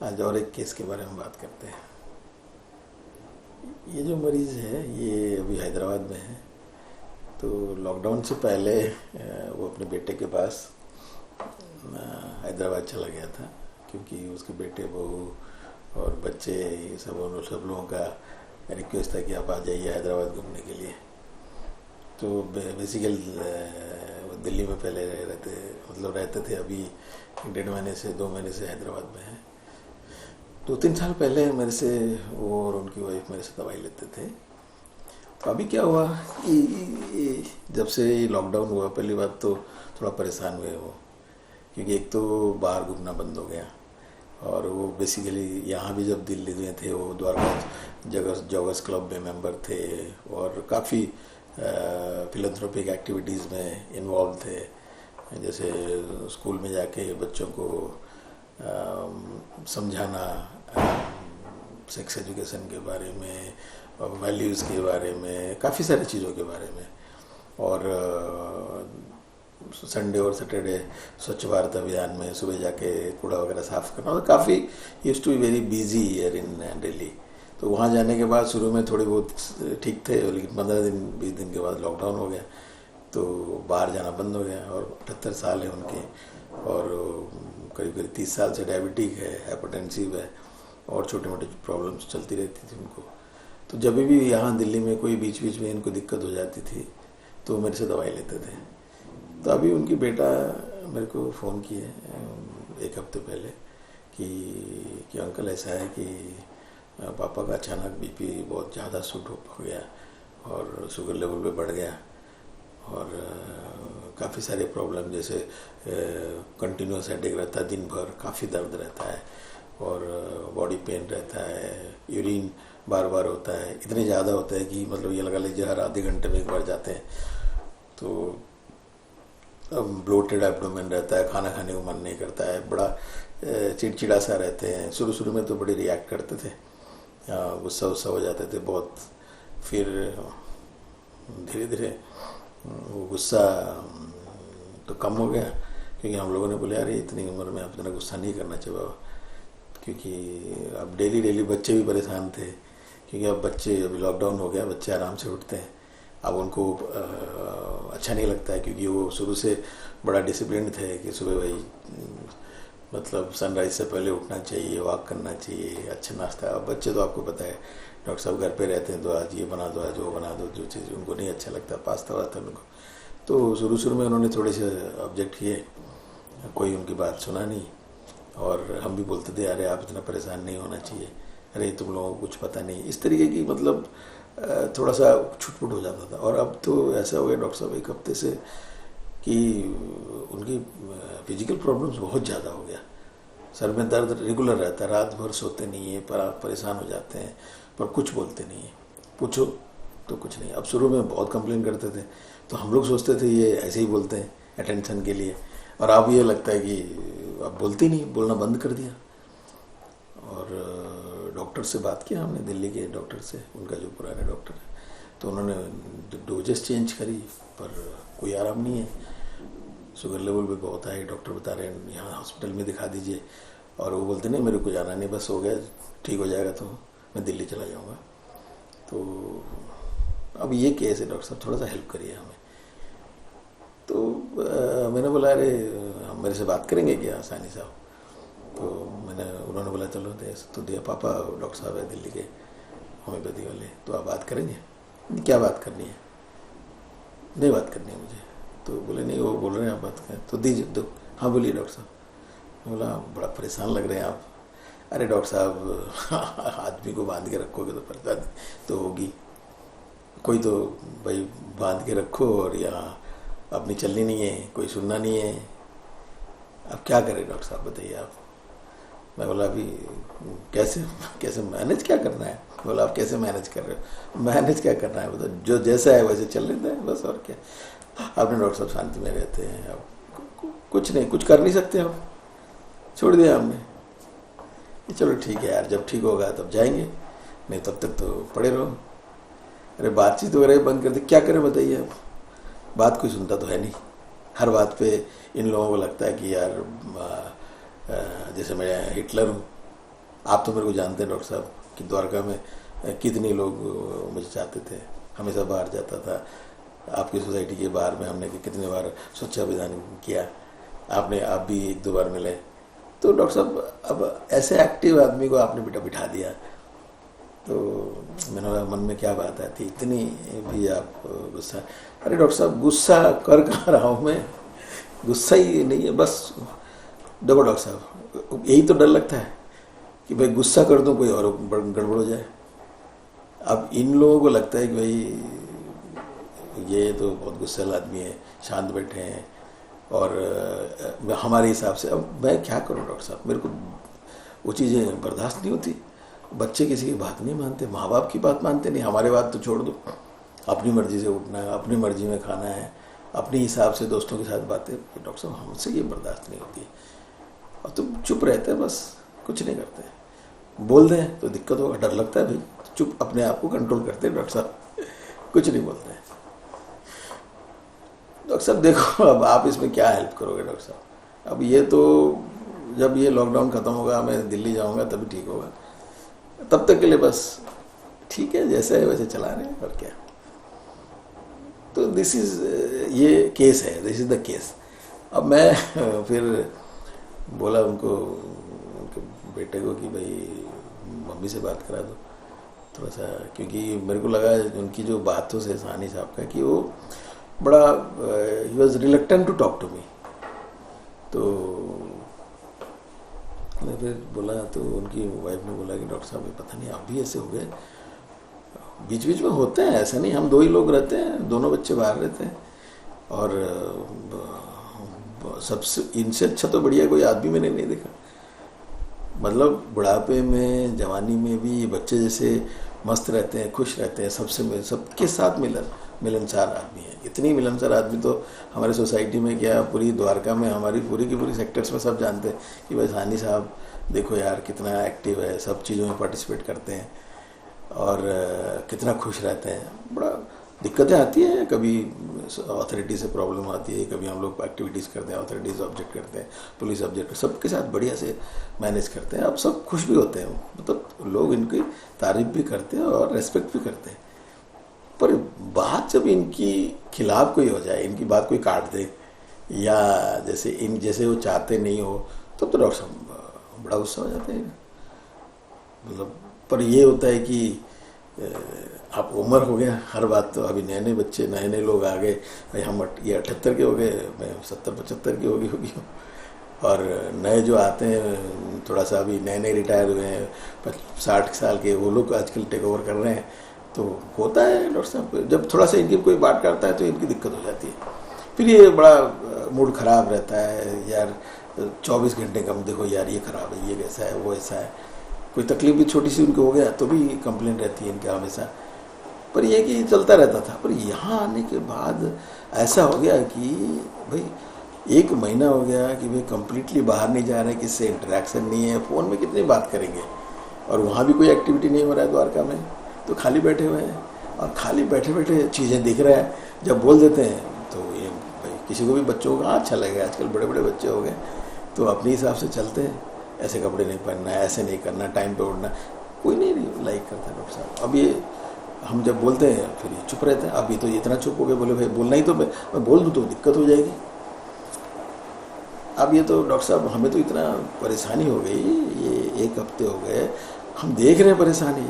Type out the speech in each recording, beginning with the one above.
आज और एक केस के बारे में बात करते हैं। ये जो मरीज़ है ये अभी हैदराबाद में है। तो लॉकडाउन से पहले वो अपने बेटे के पास हैदराबाद चला गया था, क्योंकि उसके बेटे बहू और बच्चे ये सब लोगों का रिक्वेस्ट था कि आप आ जाइए हैदराबाद घूमने के लिए। तो बेसिकल वो दिल्ली में पहले रहते थे। अभी 1.5 महीने से 2 महीने से हैदराबाद में है। 2-3 साल पहले मेरे से वो और उनकी वाइफ मेरे से दवाई लेते थे। तो अभी क्या हुआ कि जब से लॉकडाउन हुआ पहली बात तो थोड़ा परेशान हुए वो, क्योंकि एक तो बाहर घूमना बंद हो गया और वो बेसिकली यहाँ भी जब दिल्ली में थे वो द्वारका जॉगर्स क्लब में मेंबर थे और काफ़ी फिलंथ्रोपिक एक्टिविटीज़ में इन्वॉल्व थे। जैसे स्कूल में जाके बच्चों को समझाना सेक्स एजुकेशन के बारे में और वैल्यूज़ के बारे में, काफ़ी सारी चीज़ों के बारे में। और संडे और सैटरडे स्वच्छ भारत अभियान में सुबह जाके कूड़ा वगैरह साफ़ करना, और काफ़ी used to be very busy year in Delhi. तो वहाँ जाने के बाद शुरू में थोड़ी बहुत ठीक थे, लेकिन 15-20 दिन के बाद लॉकडाउन हो गया तो बाहर जाना बंद हो गया। और 78 साल है उनके और करीब करीब 30 साल से डायबिटिक है, हाइपरटेंसिव है और छोटी मोटी प्रॉब्लम्स चलती रहती थी उनको। तो जब भी यहाँ दिल्ली में कोई बीच बीच में इनको दिक्कत हो जाती थी तो मेरे से दवाई लेते थे। तो अभी उनकी बेटा मेरे को फ़ोन किए 1 हफ्ते पहले कि अंकल ऐसा है कि पापा का अचानक बीपी बहुत ज़्यादा शूट हो गया और शुगर लेवल पे बढ़ गया और काफ़ी सारे प्रॉब्लम, जैसे कंटिन्यूस हेडेक रहता है दिन भर, काफ़ी दर्द रहता है और बॉडी पेन रहता है, यूरिन बार बार होता है, इतने ज़्यादा होता है कि मतलब ये लगा लीजिए हर आधे घंटे में एक बार जाते हैं। तो ब्लोटेड एब्डोमेन रहता है, खाना खाने को मन नहीं करता है, बड़ा चिड़चिड़ा सा रहते हैं। शुरू में तो बड़े रिएक्ट करते थे, गुस्सा हो जाते थे बहुत। फिर धीरे धीरे वो गुस्सा तो कम हो गया, क्योंकि हम लोगों ने बोले अरे इतनी उम्र में आप इतना गुस्सा नहीं करना चाहिए बाबा, क्योंकि अब डेली बच्चे भी परेशान थे, क्योंकि अब बच्चे अभी लॉकडाउन हो गया, बच्चे आराम से उठते हैं। अब उनको अच्छा नहीं लगता है, क्योंकि वो शुरू से बड़ा डिसिप्लिन थे कि सुबह भाई मतलब सनराइज से पहले उठना चाहिए, वॉक करना चाहिए, अच्छा नाश्ता। अब बच्चे तो आपको पता है डॉक्टर साहब घर पे रहते हैं तो आज ये बना दो, आज वो बना दो, जो चीज़ उनको नहीं अच्छा लगता, पास्ता वास्ता उनको। तो शुरू में उन्होंने थोड़े से ऑब्जेक्ट किए, कोई उनकी बात सुना नहीं। और हम भी बोलते थे अरे आप इतना परेशान नहीं होना चाहिए, अरे तुम लोगों को कुछ पता नहीं, इस तरीके की मतलब थोड़ा सा छुटपुट हो जाता था। और अब तो ऐसा हो गया डॉक्टर साहब 1 हफ्ते से कि उनकी फिजिकल प्रॉब्लम्स बहुत ज़्यादा हो गया। सर में दर्द रेगुलर रहता है, रात भर सोते नहीं है, पर आप परेशान हो जाते हैं, पर कुछ बोलते नहीं है, पूछो तो कुछ नहीं। अब शुरू में बहुत कंप्लेन करते थे तो हम लोग सोचते थे ये ऐसे ही बोलते हैं अटेंशन के लिए, और अब ये लगता है कि अब बोलते ही नहीं, बोलना बंद कर दिया। और डॉक्टर से बात किया हमने, दिल्ली के डॉक्टर से, उनका जो पुराने डॉक्टर है, तो उन्होंने डोजेस चेंज करी पर कोई आराम नहीं है। शुगर लेवल भी बहुत हाई, डॉक्टर बता रहे हैं यहाँ हॉस्पिटल में दिखा दीजिए, और वो बोलते नहीं मेरे को जाना नहीं, बस हो गया, ठीक हो जाएगा तो मैं दिल्ली चला जाऊँगा। तो अब ये केस है, डॉक्टर साहब थोड़ा सा हेल्प करिए हमें। तो मैंने बोला अरे हम मेरे से बात करेंगे क्या सानी साहब? तो उन्होंने बोला चलो तो दिया पापा डॉक्टर साहब है दिल्ली के होम्योपैथी वाले, तो आप बात करेंगे? क्या बात करनी है? नहीं बात करनी है मुझे। तो बोले नहीं वो बोल रहे हैं आप बात करें, तो दीजिए तो। हाँ बोलिए डॉक्टर साहब। बोला बड़ा परेशान लग रहे हैं आप। अरे डॉक्टर साहब आदमी को बांध के रखोगे तो परेशानी तो होगी, कोई तो भाई बांध के रखो, और यहाँ अपनी चलनी नहीं है, कोई सुनना नहीं है, अब क्या करें डॉक्टर साहब बताइए आप। मैं बोला अभी कैसे मैनेज क्या करना है? बोला आप कैसे मैनेज कर रहे हो? मैनेज क्या करना है, मतलब जो जैसा है वैसे चल लेता है बस, और क्या। आपने डॉक्टर साहब शांति में रहते हैं, अब कुछ नहीं, कुछ कर नहीं सकते, आप छोड़ दिया हमने। चलो ठीक है यार, जब ठीक होगा तब जाएंगे, नहीं तब तक तो पड़े रहो। अरे बातचीत वगैरह बंद कर दे, क्या करें बताइए आप? बात कोई सुनता तो है नहीं, हर बात पे इन लोगों को लगता है कि यार जैसे मैं हिटलर हूँ, आप तो मेरे को जानते हैं डॉक्टर साहब कि द्वारका में कितने लोग मुझे चाहते थे, हमेशा बाहर जाता था। आपकी सोसाइटी के बाहर में हमने कितने बार स्वच्छाभियान किया, आप भी 1-2 बार मिले। तो डॉक्टर साहब अब ऐसे एक्टिव आदमी को आपने बिठा दिया, तो मैंने बोला मन में क्या बात आती, इतनी भी आप गुस्सा। अरे डॉक्टर साहब गुस्सा कर कहाँ रहा हूँ मैं, गुस्सा ही नहीं है। बस देखो डॉक्टर साहब, यही तो डर लगता है कि भाई गुस्सा कर दूं कोई और गड़बड़ हो जाए। अब इन लोगों को लगता है कि भाई ये तो बहुत गुस्सैल आदमी है, शांत बैठे हैं, और हमारे हिसाब से अब मैं क्या करूं डॉक्टर साहब, मेरे को वो चीज़ें बर्दाश्त नहीं होती। बच्चे किसी की बात नहीं मानते, माँ बाप की बात मानते नहीं, हमारे बात तो छोड़ दो, अपनी मर्जी से उठना है, अपनी मर्जी में खाना है, अपने हिसाब से दोस्तों के साथ बातें। डॉक्टर साहब हमसे ये बर्दाश्त नहीं होती। और तुम चुप रहते हैं, बस कुछ नहीं करते, बोल दें तो दिक्कत होगा, डर लगता है भाई, चुप अपने आप को कंट्रोल करते हैं डॉक्टर साहब, कुछ नहीं बोलते हैं। डॉक्टर साहब देखो अब आप इसमें क्या हेल्प करोगे डॉक्टर साहब, अब ये तो जब ये लॉकडाउन खत्म होगा, मैं दिल्ली जाऊंगा तभी ठीक होगा, तब तक के लिए बस ठीक है जैसे है वैसे चला रहे हैं, और क्या। तो दिस इज ये केस है, दिस इज द केस। अब मैं फिर बोला उनको, उनके बेटे को कि भाई मम्मी से बात करा दो थोड़ा सा, क्योंकि मेरे को लगा उनकी जो बातों से सानी साहब का कि वो बड़ा ही was reluctant to talk to me. तो मैं फिर बोला, तो उनकी वाइफ ने बोला कि डॉक्टर साहब ये पता नहीं आप भी ऐसे हो गए, बीच बीच में होते हैं ऐसा नहीं, हम 2 ही लोग रहते हैं, दोनों बच्चे बाहर रहते हैं, और सबसे इनसे अच्छा तो बढ़िया कोई आदमी मैंने नहीं देखा। मतलब बुढ़ापे में जवानी में भी बच्चे जैसे मस्त रहते हैं, खुश रहते हैं, सबके साथ मिलनसार आदमी है। इतनी मिलनसार आदमी तो हमारे सोसाइटी में क्या, पूरी द्वारका में हमारी पूरी की पूरी सेक्टर्स में सब जानते हैं कि भाई सानी साहब देखो यार कितना एक्टिव है, सब चीज़ों में पार्टिसिपेट करते हैं और कितना खुश रहते हैं। बड़ा दिक्कतें आती हैं, कभी अथॉरिटी से प्रॉब्लम आती है, कभी हम लोग एक्टिविटीज़ करते हैं, अथॉरिटीज़ ऑब्जेक्ट करते हैं, पुलिस ऑब्जेक्ट, सबके साथ बढ़िया से मैनेज करते हैं। अब सब खुश भी होते हैं, मतलब लोग इनकी तारीफ भी करते हैं और रेस्पेक्ट भी करते हैं। पर बात जब इनकी खिलाफ कोई हो जाए, इनकी बात कोई काट दे, या जैसे वो चाहते नहीं हो, तब तो डॉक्टर साहब बड़ा गुस्सा हो जाते हैं। मतलब पर ये होता है कि आप उम्र हो गया, हर बात तो अभी नए नए बच्चे नए नए लोग आ गए, भाई हम ये 78 के हो गए, मैं 70-75 की होगी और नए जो आते हैं थोड़ा सा अभी नए नए रिटायर हुए हैं 60 साल के, वो लोग आजकल टेक ओवर कर रहे हैं। तो होता है डॉक्टर साहब, जब थोड़ा सा इनकी कोई बात करता है तो इनकी दिक्कत हो जाती है, फिर ये बड़ा मूड खराब रहता है, यार 24 घंटे कम देखो यार ये खराब है, ये कैसा है, वो ऐसा है, कोई तकलीफ भी छोटी सी उनको हो गया तो भी कंप्लेन रहती है इनका हमेशा। पर ये कि चलता रहता था। पर यहाँ आने के बाद ऐसा हो गया कि भाई 1 महीना हो गया कि भाई कंप्लीटली बाहर नहीं जा रहे, किससे इंटरेक्शन नहीं है, फ़ोन में कितनी बात करेंगे, और वहाँ भी कोई एक्टिविटी नहीं हो रहा है द्वारका में, तो खाली बैठे हुए हैं, और खाली बैठे बैठे चीज़ें दिख रहा है, जब बोल देते हैं तो ये भाई किसी को भी बच्चों को अच्छा लगेगा, आजकल बड़े बड़े बच्चे हो गए तो अपने हिसाब से चलते हैं, ऐसे कपड़े नहीं पहनना, ऐसे नहीं करना, टाइम पे उठना, कोई नहीं लाइक करता डॉक्टर साहब। अब ये हम जब बोलते हैं फिर ये चुप रहते हैं। अभी तो इतना चुप हो गए, बोले भाई बोलना ही तो मैं बोल दूँ तो दिक्कत हो जाएगी। अब ये तो डॉक्टर साहब हमें तो इतना परेशानी हो गई, ये 1 हफ्ते हो गए हम देख रहे हैं परेशानी,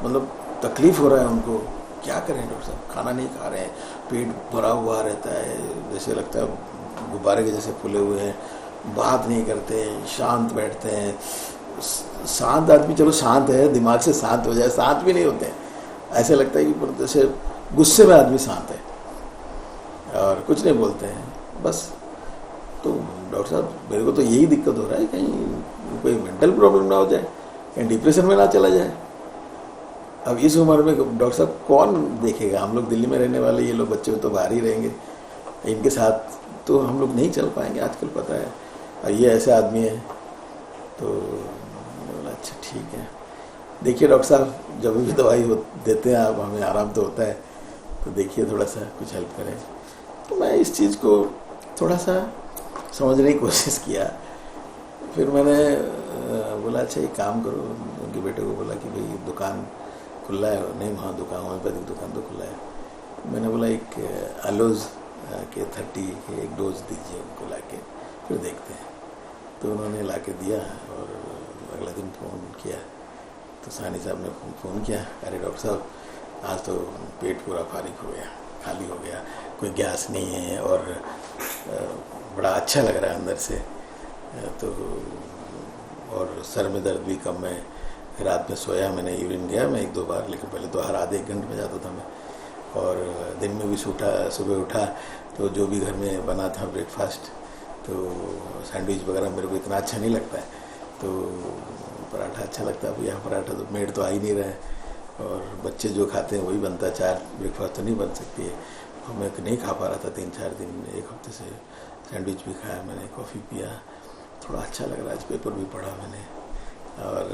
मतलब तकलीफ हो रहा है उनको, क्या करें डॉक्टर साहब, खाना नहीं खा रहे हैं, पेट भरा हुआ रहता है, जैसे लगता है गुब्बारे के जैसे फूले हुए हैं, बात नहीं करते, शांत बैठते हैं। शांत आदमी चलो शांत है, दिमाग से शांत हो जाए, शांत भी नहीं होते हैं, ऐसे लगता है कि जैसे गुस्से में आदमी शांत है और कुछ नहीं बोलते हैं बस। तो डॉक्टर साहब मेरे को तो यही दिक्कत हो रहा है, कहीं कोई मेंटल प्रॉब्लम ना हो जाए, कहीं डिप्रेशन में ना चला जाए। अब इस उम्र में डॉक्टर साहब कौन देखेगा, हम लोग दिल्ली में रहने वाले, ये लोग बच्चे तो बाहर ही रहेंगे, इनके साथ तो हम लोग नहीं चल पाएंगे आजकल, पता है, और ये ऐसे आदमी है। तो बोला अच्छा ठीक है, देखिए डॉक्टर साहब जब भी दवाई देते हैं आप, हमें आराम तो होता है, तो देखिए थोड़ा सा कुछ हेल्प करें। तो मैं इस चीज़ को थोड़ा सा समझने की कोशिश किया, फिर मैंने बोला अच्छा एक काम करो, उनके बेटे को बोला कि भाई दुकान खुला है, नहीं वहाँ दुकान होम्योपैथिक दुकान तो खुला है। मैंने बोला एक एलोज के 30 के एक डोज दीजिए उनको ला के, फिर देखते हैं। तो उन्होंने ला के दिया और अगला दिन फ़ोन किया तो सानी साहब ने फ़ोन किया, अरे डॉक्टर साहब आज तो पेट पूरा फारिग हो गया, खाली हो गया, कोई गैस नहीं है और बड़ा अच्छा लग रहा है अंदर से, तो और सर में दर्द भी कम है, रात में सोया मैंने, यूरिन गया मैं 1-2 बार, लेकिन पहले तो हर आधे 1 घंटे में जाता था मैं, और दिन में भी सुबह उठा तो जो भी घर में बना था ब्रेकफास्ट, तो सैंडविच वगैरह मेरे को इतना अच्छा नहीं लगता है, तो पराठा अच्छा लगता है। अब यहाँ पराठा तो मेड तो आ ही नहीं रहा है, और बच्चे जो खाते हैं वही बनता है, 4 ब्रेकफास्ट तो नहीं बन सकती है। और मैं नहीं खा पा रहा था 3-4 दिन, 1 हफ्ते से सैंडविच भी खाया मैंने, कॉफ़ी पिया, थोड़ा अच्छा लग रहा है। आज पेपर भी पढ़ा मैंने और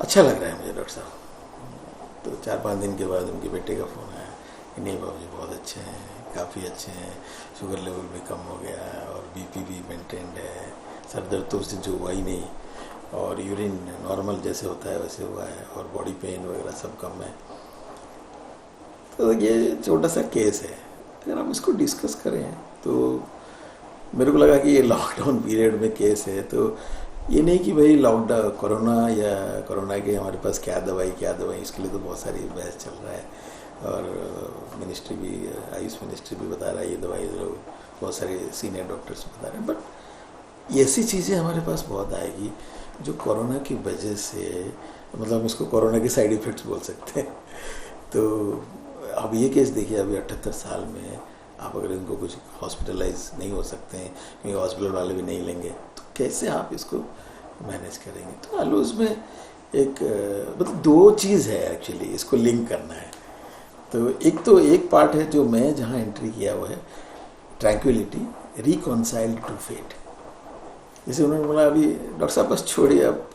अच्छा लग रहा है मुझे डॉक्टर साहब। तो 4-5 दिन के बाद उनके बेटे का फ़ोन आया कि नहीं बाबूजी बहुत अच्छे हैं, काफ़ी अच्छे हैं, शुगर लेवल भी कम हो गया है और बीपी भी मेंटेन्ड है, सर दर्द तो उस दिन जो हुआ ही नहीं, और यूरिन नॉर्मल जैसे होता है वैसे हुआ है, और बॉडी पेन वगैरह सब कम है। तो ये छोटा सा केस है, अगर हम इसको डिस्कस करें तो मेरे को लगा कि ये लॉकडाउन पीरियड में केस है, तो ये नहीं कि भाई लॉकडाउन कोरोना या कोरोना के हमारे पास क्या दवाई, इसके लिए तो बहुत सारी बहस चल रहा है, और मिनिस्ट्री भी, आयुष मिनिस्ट्री भी बता रहा है ये दवाई, बहुत सारे सीनियर डॉक्टर्स बता रहे हैं, बट ऐसी चीज़ें हमारे पास बहुत आएगी जो कोरोना की वजह से, मतलब हम इसको कोरोना के साइड इफ़ेक्ट्स बोल सकते हैं। तो अब ये केस देखिए, अभी 78 साल में आप अगर इनको कुछ हॉस्पिटलाइज नहीं हो सकते हैं क्योंकि हॉस्पिटल वाले भी नहीं लेंगे, तो कैसे आप इसको मैनेज करेंगे? तो आलूज में एक मतलब 2 चीज़ है एक्चुअली, इसको लिंक करना है। तो एक पार्ट है जो मैं जहाँ एंट्री किया हुआ है, ट्रैंक्विलिटी, रिकॉन्साइल्ड टू फेट। जैसे उन्होंने बोला अभी डॉक्टर साहब बस छोड़िए, आप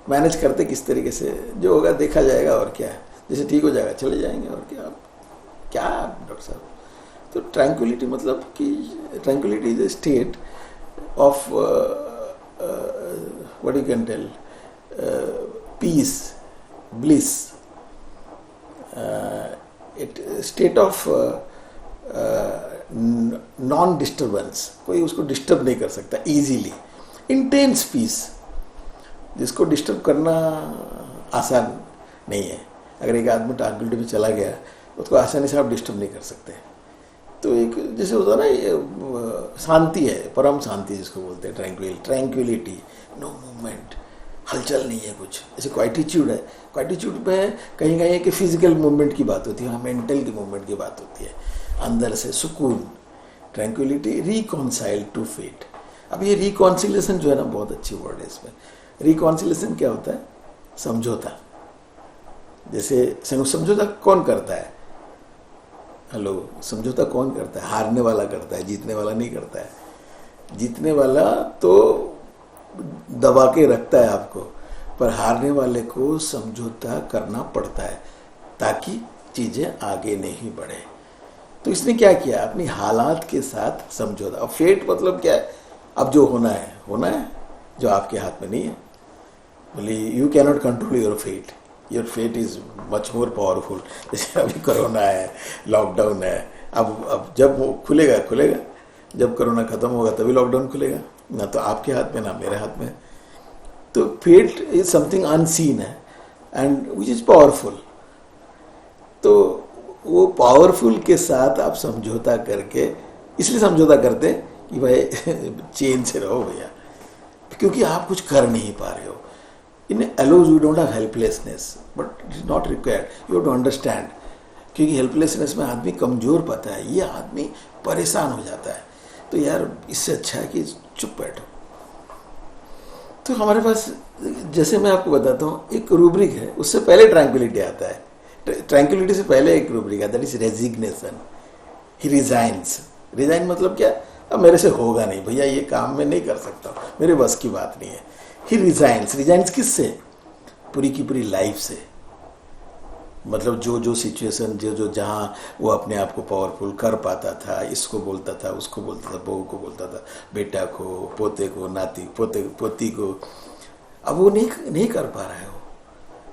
मैनेज करते किस तरीके से, जो होगा देखा जाएगा, और क्या है, जैसे ठीक हो जाएगा चले जाएंगे, और क्या डॉक्टर साहब। तो ट्रैंक्विलिटी मतलब कि tranquillity is a state of what you can tell, peace, bliss, state of non disturbance, कोई उसको डिस्टर्ब नहीं कर सकता इजीली, इंटेंस पीस, जिसको डिस्टर्ब करना आसान नहीं है। अगर एक आदमी ट्रैंक्विलिटी में चला गया उसको आसानी से आप डिस्टर्ब नहीं कर सकते। तो एक जैसे होता है ना, ये शांति है, परम शांति जिसको बोलते हैं ट्रैंक्विलिटी, नो मूवमेंट, हलचल नहीं है कुछ। जैसे क्वाइटिट्यूड है, क्वाइटिट्यूड में कहीं कहीं कि फिजिकल मूवमेंट की बात होती है, मेंटल की मूवमेंट की बात होती है, अंदर से सुकून। Tranquillity, reconcile to fate. अब ये रिकॉन्सिलेशन जो है ना, बहुत अच्छी वर्ड है इसमें। रिकॉन्सिलेशन क्या होता है? समझौता। जैसे समझौता कौन करता है? हेलो, समझौता कौन करता है? हारने वाला करता है, जीतने वाला नहीं करता है। जीतने वाला तो दबा के रखता है आपको, पर हारने वाले को समझौता करना पड़ता है ताकि चीजें आगे नहीं बढ़े। तो इसने क्या किया? अपनी हालात के साथ समझौता। अब फेट मतलब क्या है? अब जो होना है, जो आपके हाथ में नहीं है। बोले you can not control your fate, your fate is much more powerful. जैसे अभी कोरोना है, लॉकडाउन है, अब जब वो खुलेगा, जब कोरोना खत्म होगा तभी लॉकडाउन खुलेगा, ना तो आपके हाथ में ना मेरे हाथ में। तो फेट इज समथिंग अनसीन है एंड विच इज पावरफुल। तो वो पावरफुल के साथ आप समझौता करके, इसलिए समझौता करते कि भाई चेन से रहो भैया, क्योंकि आप कुछ कर नहीं पा रहे हो। In allows you don't have helplessness, but it is not required. You have to understand. क्योंकि हेल्पलेसनेस में आदमी कमजोर पाता है, ये आदमी परेशान हो जाता है। तो यार इससे अच्छा है कि चुप बैठो। तो हमारे पास, जैसे मैं आपको बताता हूँ, एक रूब्रिक है, उससे पहले ट्रैंक्विलिटी आता है। ट्रैंक्विलिटी से पहले एक रूब्रिक आता है, that is resignation. He resigns. Resign मतलब क्या? अब मेरे से होगा नहीं भैया, ये काम मैं नहीं कर सकता, मेरे बस की बात नहीं है। ही रिजाइन्स। रिजाइन्स किससे? पूरी की पूरी लाइफ से। मतलब जो जो सिचुएशन जो जो जहाँ वो अपने आप को पावरफुल कर पाता था, इसको बोलता था, उसको बोलता था, बहू को बोलता था, बेटा को, पोते को, नाती पोते पोती को, अब वो नहीं कर पा रहा है वो,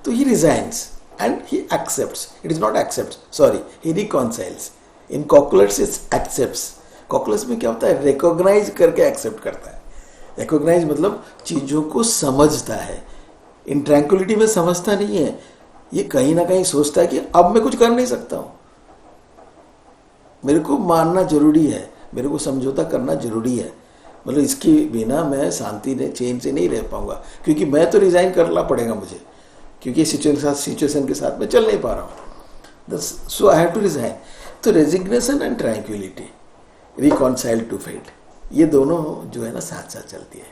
तो ही resigns and he accepts. It is not accept, sorry, he रिकॉन्साइल्स. In Cocculus is accepts. Cocculus में क्या होता है, रिकॉग्नाइज करके एक्सेप्ट करता है. रिकॉग्नाइज मतलब चीजों को समझता है. इन ट्रैंक्विलिटी में समझता नहीं है, ये कहीं ना कहीं सोचता है कि अब मैं कुछ कर नहीं सकता हूं, मेरे को मानना जरूरी है, मेरे को समझौता करना जरूरी है, मतलब इसके बिना मैं शांति ने चैन से नहीं रह पाऊंगा, क्योंकि मैं तो रिजाइन करना पड़ेगा मुझे, क्योंकि सिचुएशन के साथ मैं चल नहीं पा रहा हूं. So I have to resign. तो resignation and tranquillity, reconcile to fate, ये दोनों जो है ना साथ साथ चलती है.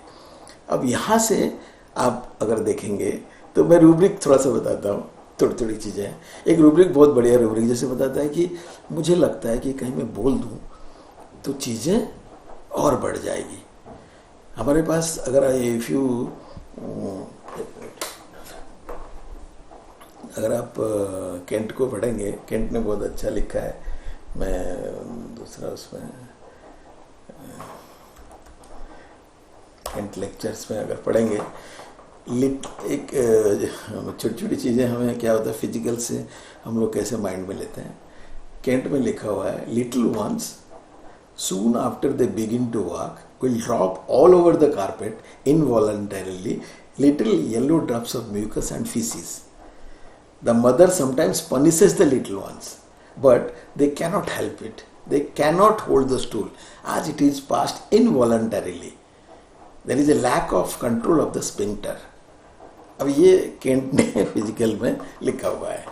अब यहां से आप अगर देखेंगे तो मैं रूब्रिक थोड़ा सा बताता हूँ, थोड़ी थोड़ी चीज़ें हैं. एक रूब्रिक बहुत बढ़िया रूब्रिक जैसे बताता है कि मुझे लगता है कि कहीं मैं बोल दूँ तो चीज़ें और बढ़ जाएगी. हमारे पास अगर अगर आप केंट को पढ़ेंगे, केंट ने बहुत अच्छा लिखा है. मैं दूसरा उसमें केंट लेक्चर्स में अगर पढ़ेंगे, एक छोटी छोटी चीज़ें हमें क्या होता है फिजिकल से हम लोग कैसे माइंड में लेते हैं. केंट में लिखा हुआ है, little ones soon after they begin to walk will drop all over the carpet इनवॉलंटरीली little yellow drops of mucus and faeces. The mother sometimes punishes the little ones but they cannot help it. They cannot hold the stool as it is passed involuntarily. There is a lack of control of the sphincter. अब ये Kent ने physical में लिखा हुआ है,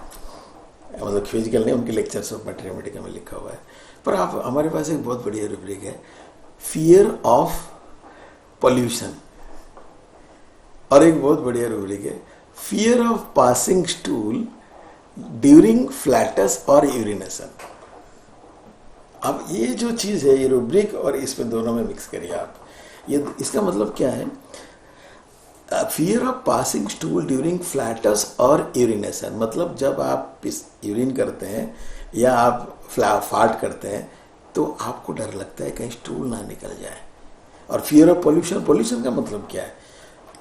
मतलब physical नहीं, उनके लेक्चर्स ऑफ मैथमेटिक्स में लिखा हुआ है. पर आप हमारे पास एक बहुत बढ़िया रूब्रिक है, फियर ऑफ पॉल्यूशन, और एक बहुत बढ़िया रूब्रिक है, fear of passing stool during flats और यूरिनेशन. अब ये जो चीज़ है, ये रूब्रिक और इसमें दोनों में मिक्स करिए आप. ये इसका मतलब क्या है, fear of passing stool during flats और यूरिनेशन, मतलब जब आप यूरिन करते हैं या आप फार्ट करते हैं तो आपको डर लगता है कहीं स्टूल ना निकल जाए. और फियर ऑफ पॉल्यूशन, पॉल्यूशन का मतलब क्या है,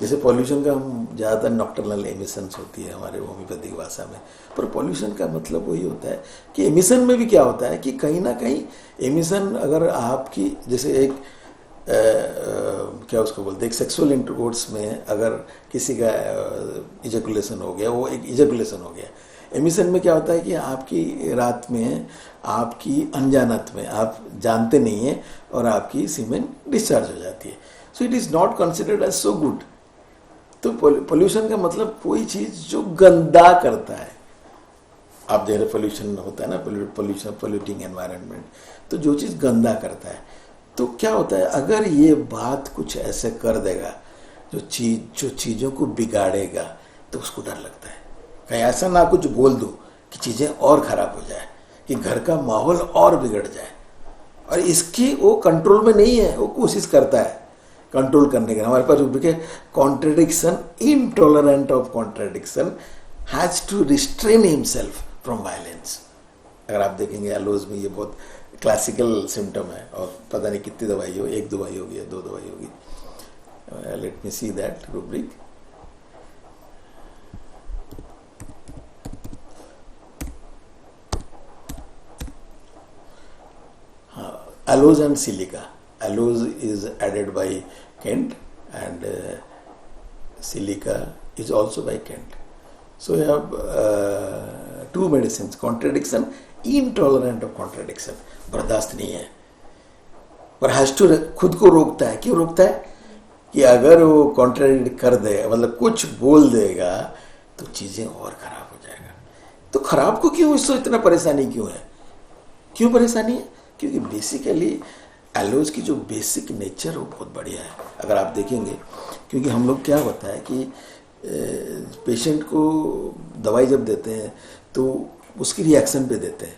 जैसे पॉल्यूशन का हम ज़्यादातर नॉक्टर्नल एमिशंस होती है हमारे होम्योपैथिक भाषा में, पर पॉल्यूशन का मतलब वही होता है कि एमिशन में भी क्या होता है कि कहीं ना कहीं एमिशन अगर आपकी, जैसे एक क्या उसको बोलते हैं, एक सेक्सुअल इंटरकोर्स में अगर किसी का इजैकुलेशन हो गया, वो एक इजैकुलेशन हो गया. एमिशन में क्या होता है कि आपकी रात में, आपकी अनजानत में, आप जानते नहीं हैं और आपकी सीमेन डिस्चार्ज हो जाती है. So it is not considered as so good. तो पोल्यूशन का मतलब कोई चीज़ जो गंदा करता है. आप जैसे पोल्यूशन होता है ना, पोल्यूशन, पोल्यूटिंग एनवायरनमेंट, तो जो चीज़ गंदा करता है, तो क्या होता है अगर ये बात कुछ ऐसे कर देगा जो चीज़ों को बिगाड़ेगा, तो उसको डर लगता है कहीं ऐसा ना कुछ बोल दो कि चीज़ें और ख़राब हो जाए, कि घर का माहौल और बिगड़ जाए. और इसकी वो कंट्रोल में नहीं है, वो कोशिश करता है कंट्रोल करने का. हमारे पास रूब्रिक है, contradiction, intolerant of contradiction has to restrain himself from violence. अगर आप देखेंगे एलोज में ये बहुत क्लासिकल सिम्टम है, और पता नहीं कितनी दवाई हो, एक दवाई होगी या 2 दवाई होगी. Let me see that rubric. Aloes and silica. Aloes is added by Kent and silica is also by Kent. So you have 2 medicines, contradiction, intolerant of contradiction, बर्दाश्त नहीं है, पर हैज टू, खुद को रोकता है. क्यों रोकता है कि अगर वो कॉन्ट्राडिक्ट कर दे, मतलब कुछ बोल देगा तो चीज़ें और खराब हो जाएगा. तो खराब को क्यों, इससे इतना परेशानी क्यों है, क्यों परेशानी है? क्योंकि बेसिकली एलोज की जो बेसिक नेचर वो बहुत बढ़िया है. अगर आप देखेंगे, क्योंकि हम लोग क्या होता है कि पेशेंट को दवाई जब देते हैं तो उसकी रिएक्शन पे देते हैं,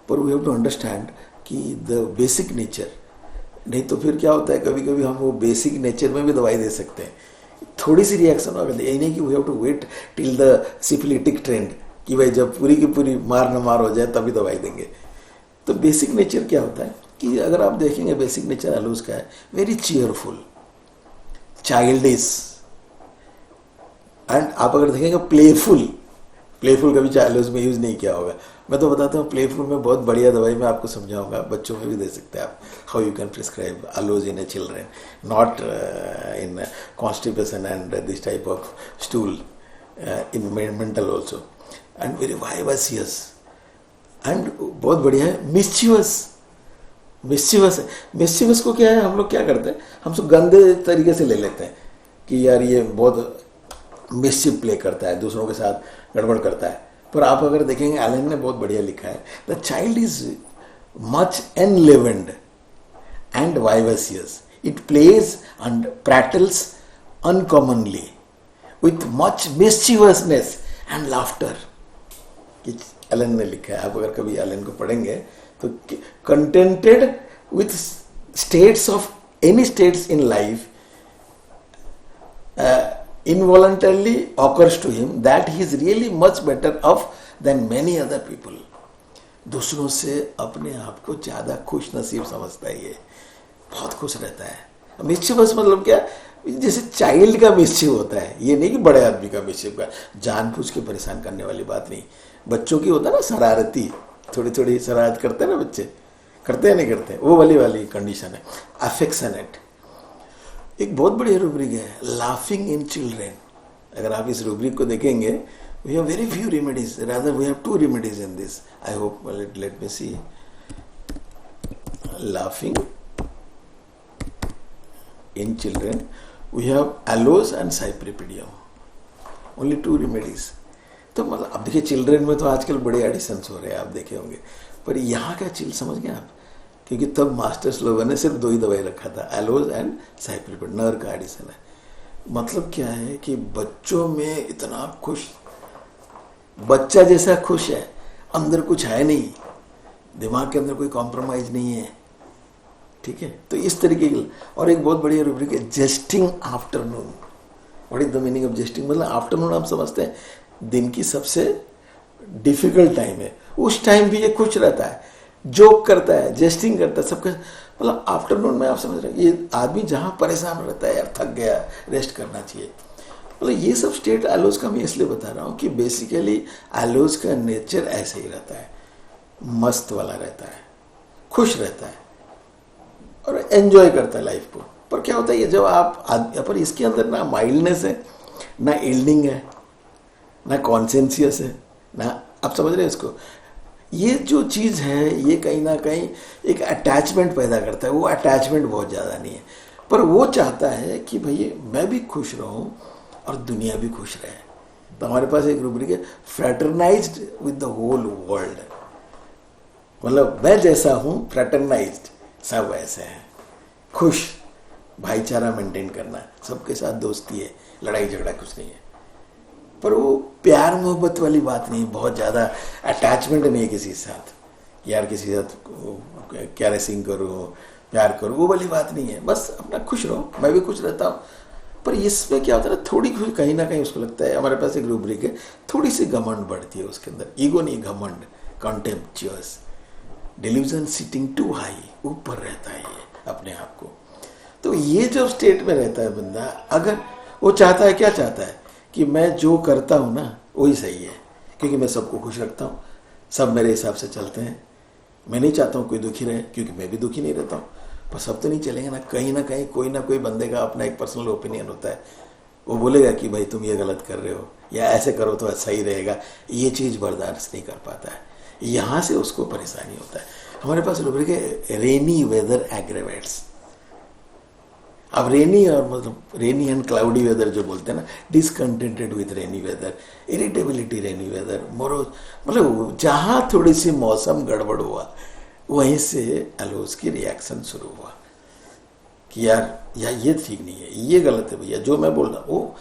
पर वी हैव टू अंडरस्टैंड कि द बेसिक नेचर, नहीं तो फिर क्या होता है कभी कभी हम वो बेसिक नेचर में भी दवाई दे सकते हैं, थोड़ी सी रिएक्शन होगा, ये नहीं कि we have to wait till the syphilitic trend कि भाई जब पूरी की पूरी मार न मार हो जाए तभी दवाई देंगे। तो बेसिक नेचर क्या होता है कि अगर आप देखेंगे बेसिक नेचर एलोज का है वेरी चीयरफुल, चाइल्डिश, एंड आप अगर देखेंगे प्लेफुल, प्लेफुल कभी एलोज में यूज नहीं किया होगा। मैं तो बताता हूँ प्लेफुल में बहुत बढ़िया दवाई मैं आपको समझाऊंगा, बच्चों में भी दे सकते हैं आप, how you can prescribe एलोज in A children, not in constipation and this type of stool, in mental also, and very वाइवासियस, and बहुत बढ़िया है मिस्चीवस। मिस्चीवस है, मिस्चीवस को क्या है, हम लोग क्या करते हैं, हम सब गंदे तरीके से ले लेते हैं कि यार ये बहुत मिस्चिव प्ले करता है, दूसरों के साथ गड़बड़ करता है। पर आप अगर देखेंगे एलन ने बहुत बढ़िया लिखा है, the child is much एनलिवेंड and वाइवेसियस, it plays and प्रैटल्स uncommonly with much मिस्चीवसनेस and laughter. Elon ने लिखा है, आप अगर कभी एलन को पढ़ेंगे तो contented with states of any states in life involuntarily occurs to him that he is really much better off than many other people. दूसरों से अपने आप को ज्यादा खुश नसीब समझता है, ये बहुत खुश रहता है। मिस्चीवस मतलब क्या, जैसे चाइल्ड का मिस्चीव होता है, ये नहीं कि बड़े आदमी का मिस्चीव का, जानबूझ के परेशान करने वाली बात नहीं। बच्चों की होता है ना शरारती, थोड़ी थोड़ी शरारत करते हैं ना बच्चे, करते हैं नहीं करते, वो वाली कंडीशन है। अफेक्शनेट एक बहुत बढ़िया रूब्रिक है, लाफिंग इन चिल्ड्रेन। अगर आप इस रूब्रिक को देखेंगे, we have very few remedies, rather we have 2 remedies in this. I hope let me C, laughing in children we have एलोज and साइप्रिपिडियम, only 2 remedies. तो मतलब अब देखिए चिल्ड्रेन में तो आजकल बड़े एडिशंस हो रहे हैं, आप देखे होंगे, पर यहाँ का चिल समझ गए आप, क्योंकि तब मास्टर्स लोगों ने सिर्फ 2 ही दवाई रखा था, एलोज एंड साइप्रिपिड, नर का एडिशन है। मतलब क्या है कि बच्चों में इतना खुश, बच्चा जैसा खुश है, अंदर कुछ है नहीं, दिमाग के अंदर कोई कॉम्प्रोमाइज नहीं है, ठीक है। तो इस तरीके की। और एक बहुत बढ़िया रूब्रिक है, jesting afternoon. What is the meaning of jesting, मतलब आफ्टरनून आप समझते हैं दिन की सबसे डिफिकल्ट टाइम है, उस टाइम भी ये खुश रहता है, जोक करता है, जेस्टिंग करता है सबके, मतलब आफ्टरनून में आप समझ रहे हैं, ये आदमी जहां परेशान रहता है, यार थक गया, रेस्ट करना चाहिए। मतलब ये सब स्टेट एलोज का मैं इसलिए बता रहा हूँ कि बेसिकली एलोज का नेचर ऐसे ही रहता है, मस्त वाला रहता है, खुश रहता है और एंजॉय करता है लाइफ को। पर क्या होता है, ये जब आप पर इसके अंदर ना माइल्डनेस है, ना इल्डिंग है, ना कॉन्सेंसियस है, ना, आप समझ रहे हैं इसको। ये जो चीज़ है ये कहीं ना कहीं एक अटैचमेंट पैदा करता है, वो अटैचमेंट बहुत ज़्यादा नहीं है, पर वो चाहता है कि भाई मैं भी खुश रहूं और दुनिया भी खुश रहे। तो हमारे पास एक रूब्रिक है, फ्रैटरनाइज्ड विद द होल वर्ल्ड, मतलब मैं जैसा हूं फ्रैटरनाइज्ड, सब ऐसे हैं, खुश, भाईचारा मेंटेन करना, सबके साथ दोस्ती है, लड़ाई झगड़ा कुछ नहीं है। पर वो प्यार मोहब्बत वाली बात नहीं, बहुत ज़्यादा अटैचमेंट नहीं है किसी के साथ, यार किसी के साथ कैरेसिंग करो, प्यार करो, वो वाली बात नहीं है। बस अपना खुश रहो, मैं भी खुश रहता हूँ। पर इसमें क्या होता है ना, थोड़ी खुश कहीं ना कहीं उसको लगता है, हमारे पास एक रूब्रिक है, थोड़ी सी घमंड बढ़ती है उसके अंदर, ईगो नहीं, घमंड, कॉन्टेम्पचुअस, डिल्यूजन सिटिंग टू हाई, ऊपर रहता है ये अपने आप को। तो ये जो स्टेट में रहता है बंदा, अगर वो चाहता है, क्या चाहता है कि मैं जो करता हूं ना वही सही है, क्योंकि मैं सबको खुश रखता हूं, सब मेरे हिसाब से चलते हैं, मैं नहीं चाहता हूं कोई दुखी रहे, क्योंकि मैं भी दुखी नहीं रहता हूं। पर सब तो नहीं चलेंगे ना कहीं कोई ना कोई बंदे का अपना एक पर्सनल ओपिनियन होता है, वो बोलेगा कि भाई तुम ये गलत कर रहे हो, या ऐसे करो तो सही रहेगा, ये चीज़ बर्दाश्त नहीं कर पाता है, यहाँ से उसको परेशानी होता है। हमारे पास रूब्रिक है, रेनी वेदर एग्रेवेट्स। अब रेनी और मतलब रेनी एंड क्लाउडी वेदर जो बोलते हैं ना, discontented with rainy weather, irritability rainy weather, morose, मतलब जहाँ थोड़ी सी मौसम गड़बड़ हुआ वहीं से एलोज की रिएक्शन शुरू हुआ कि यार ये ठीक नहीं है, ये गलत है भैया जो मैं बोल रहा हूँ, वो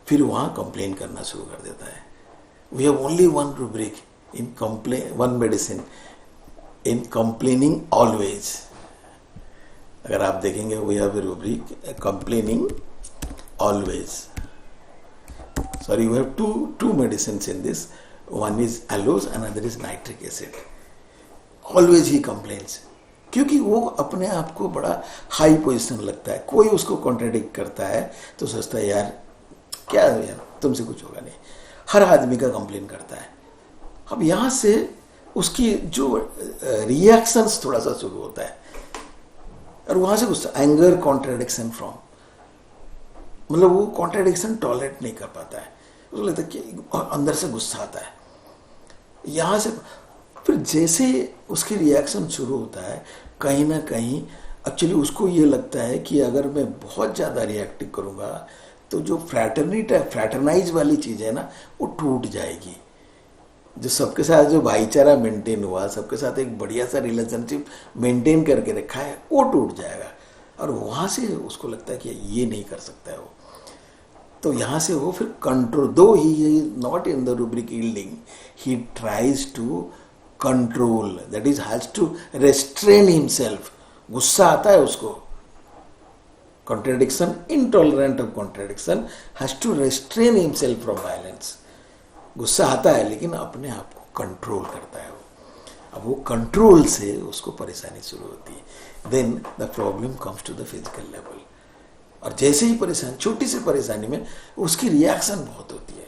फिर वहाँ कंप्लेन करना शुरू कर देता है। We have only one rubric in complain, one medicine in complaining always. अगर आप देखेंगे we have a rubric complaining always, sorry, you have two medicines in this, one is एलोज, another is nitric acid. Always he complains, क्योंकि वो अपने आप को बड़ा high position लगता है. कोई उसको कॉन्ट्रेडिक्ट करता है तो सोचता है यार क्या है यार, तुमसे कुछ होगा नहीं. हर आदमी का कंप्लेन करता है. अब यहां से उसकी जो रिएक्शंस थोड़ा सा शुरू होता है और वहां से गुस्सा, एंगर, कॉन्ट्रेडिक्शन फ्रॉम, मतलब वो कॉन्ट्रेडिक्शन टॉलरेट नहीं कर पाता है. उसको लगता है कि अंदर से गुस्सा आता है. यहां से फिर जैसे उसकी रिएक्शन शुरू होता है, कहीं ना कहीं एक्चुअली उसको ये लगता है कि अगर मैं बहुत ज़्यादा रिएक्ट करूँगा तो जो फ्रैटरनाइज वाली चीज़ है ना वो टूट जाएगी. जो सबके साथ जो भाईचारा मेंटेन हुआ, सबके साथ एक बढ़िया सा रिलेशनशिप मेंटेन करके रखा है, वो टूट जाएगा. और वहाँ से उसको लगता है कि ये नहीं कर सकता है वो. तो यहाँ से वो फिर कंट्रोल, दो he is not in the rubric yielding, he tries to control, that is has to restrain himself. गुस्सा आता है उसको, contradiction, intolerant of contradiction, has to restrain himself from violence. गुस्सा आता है लेकिन अपने आप को कंट्रोल करता है वो. अब वो कंट्रोल से उसको परेशानी शुरू होती है. Then the problem comes to the physical level. और जैसे ही परेशानी, छोटी सी परेशानी में उसकी रिएक्शन बहुत होती है.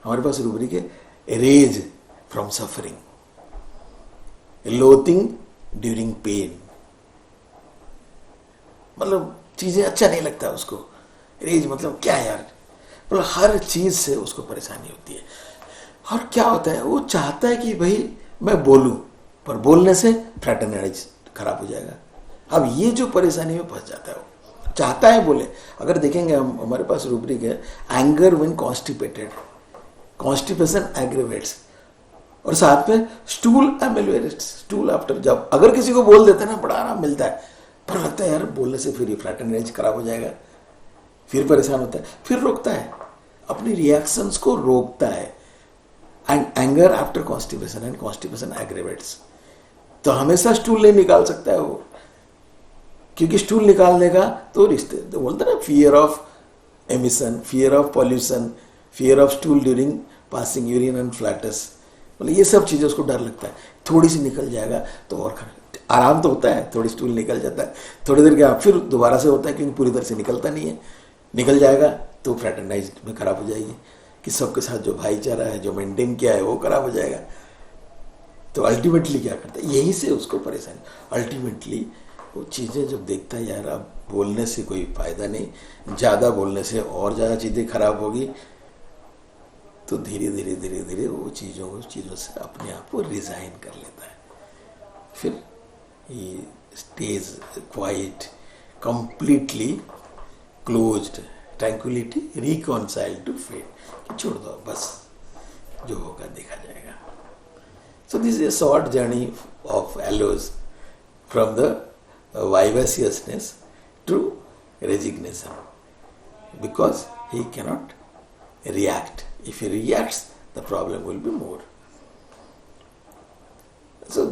हमारे पास रूब्रिक है rage from suffering, loathing during pain, मतलब चीजें अच्छा नहीं लगता उसको. रेज मतलब क्या यार, मतलब हर चीज से उसको परेशानी होती है. और क्या होता है, वो चाहता है कि भाई मैं बोलूं, पर बोलने से फ्रैटरनाइज खराब हो जाएगा. अब ये जो परेशानी में फंस जाता है, वो चाहता है बोले. अगर देखेंगे हम, हमारे पास रूब्रिक है एंगर व्हेन कॉन्स्टिपेटेड, कॉन्स्टिपेशन एग्रेवेट्स, और साथ में स्टूल एमेलियोरेट्स, स्टूल आफ्टर. जब अगर किसी को बोल देते हैं ना बड़ा आराम मिलता है, पर लगता है यार बोलने से फिर ये फ्रैटरनाइज खराब हो जाएगा, फिर परेशान होता है, फिर रोकता है, अपनी रिएक्शंस को रोकता है. And anger after constipation and constipation एग्रेवेट्स. तो हमेशा स्टूल नहीं निकाल सकता है वो, क्योंकि स्टूल निकाल देगा तो रिश्ते, तो बोलते ना fear of emission, fear of pollution, fear of stool during passing urine and flats, मतलब ये सब चीजें उसको डर लगता है. थोड़ी सी निकल जाएगा तो और आराम तो होता है, थोड़ी स्टूल निकल जाता है, थोड़ी देर के फिर दोबारा से होता है, क्योंकि पूरी तरह से निकलता नहीं है. निकल जाएगा तो फ्रैटरनाइज में खराब हो जाएगी, कि सबके साथ जो भाईचारा है, जो मेंटेन किया है, वो खराब हो जाएगा. तो अल्टीमेटली क्या करता है, यही से उसको परेशानी. अल्टीमेटली वो चीज़ें जब देखता है यार अब बोलने से कोई फायदा नहीं, ज़्यादा बोलने से और ज़्यादा चीज़ें खराब होगी, तो धीरे धीरे धीरे धीरे वो चीज़ों से अपने आप को रिजाइन कर लेता है. फिर ये stage quite, completely closed, tranquillity, रिकॉन्साइल्ड to fate, छोड़ दो बस, जो होगा देखा जाएगा. So this is a short journey of एलोज from the vivaciousness to resignation, because he cannot react. If he reacts, the problem will be more. So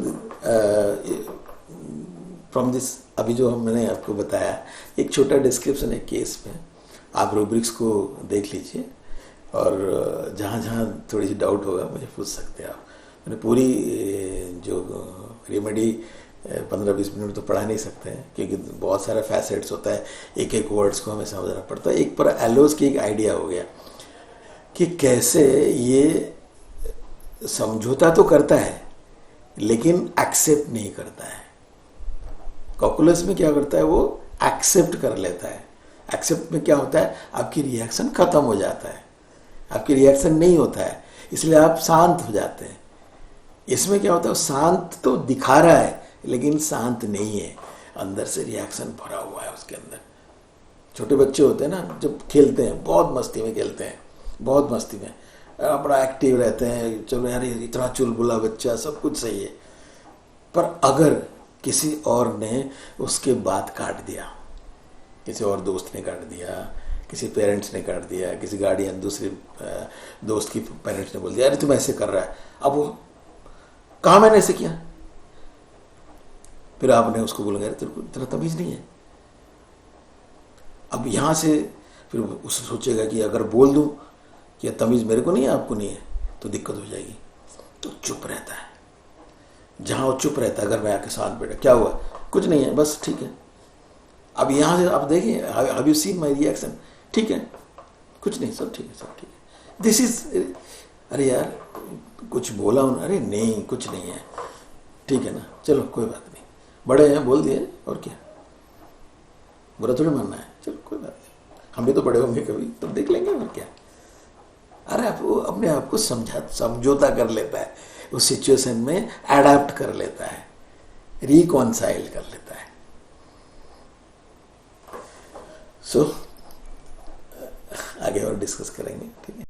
from this, अभी जो मैंने आपको बताया, एक छोटा डिस्क्रिप्शन है केस में, आप रूब्रिक्स को देख लीजिए, और जहाँ जहाँ थोड़ी सी डाउट होगा मुझे पूछ सकते हैं आप. मैंने पूरी जो रेमेडी 15-20 मिनट तो पढ़ा नहीं सकते हैं, क्योंकि बहुत सारा फैसेट्स होता है, एक एक वर्ड्स को हमें समझना पड़ता है. एक पर एलोज की एक आइडिया हो गया कि कैसे ये समझौता तो करता है लेकिन एक्सेप्ट नहीं करता है. कॉकुलस में क्या करता है, वो एक्सेप्ट कर लेता है. एक्सेप्ट में क्या होता है, आपकी रिएक्शन खत्म हो जाता है, आपकी रिएक्शन नहीं होता है, इसलिए आप शांत हो जाते हैं. इसमें क्या होता है, शांत तो दिखा रहा है लेकिन शांत नहीं है, अंदर से रिएक्शन भरा हुआ है उसके अंदर. छोटे बच्चे होते हैं ना, जब खेलते हैं बहुत मस्ती में खेलते हैं, बहुत मस्ती में बड़ा एक्टिव रहते हैं, चलो यार इतना चुलबुला बच्चा, सब कुछ सही है, पर अगर किसी और ने उसके बात काट दिया, किसी और दोस्त ने काट दिया, किसी पेरेंट्स ने काट दिया, किसी गार्डियन, दूसरे दोस्त की पेरेंट्स ने बोल दिया अरे तुम ऐसे कर रहा है, अब वो कहा मैंने ऐसे किया, फिर आपने उसको बोला यार तेरा तमीज नहीं है. अब यहां से फिर उसे सोचेगा कि अगर बोल दूं कि तमीज मेरे को नहीं है, आपको नहीं है, तो दिक्कत हो जाएगी। तो चुप रहता है, जहां वो चुप रहता है घर में आके शांत बैठा, क्या हुआ, कुछ नहीं है, बस ठीक है। अब यहां से आप देखिए, have you seen my reaction, ठीक है, कुछ नहीं, सब ठीक है, सब ठीक है। दिस इज, अरे यार कुछ बोला हूं, अरे नहीं कुछ नहीं है, ठीक है ना, चलो कोई बात नहीं, बड़े हैं बोल दिए, और क्या, बुरा थोड़ी मानना है, चलो कोई बात नहीं, हम भी तो बड़े होंगे कभी, तो देख लेंगे, और क्या। अरे आप वो अपने आप को समझौता कर लेता है, उस सिचुएशन में अडेप्ट कर लेता है, रिकॉन्साइल कर लेता है। सो आगे और डिस्कस करेंगे, ठीक है।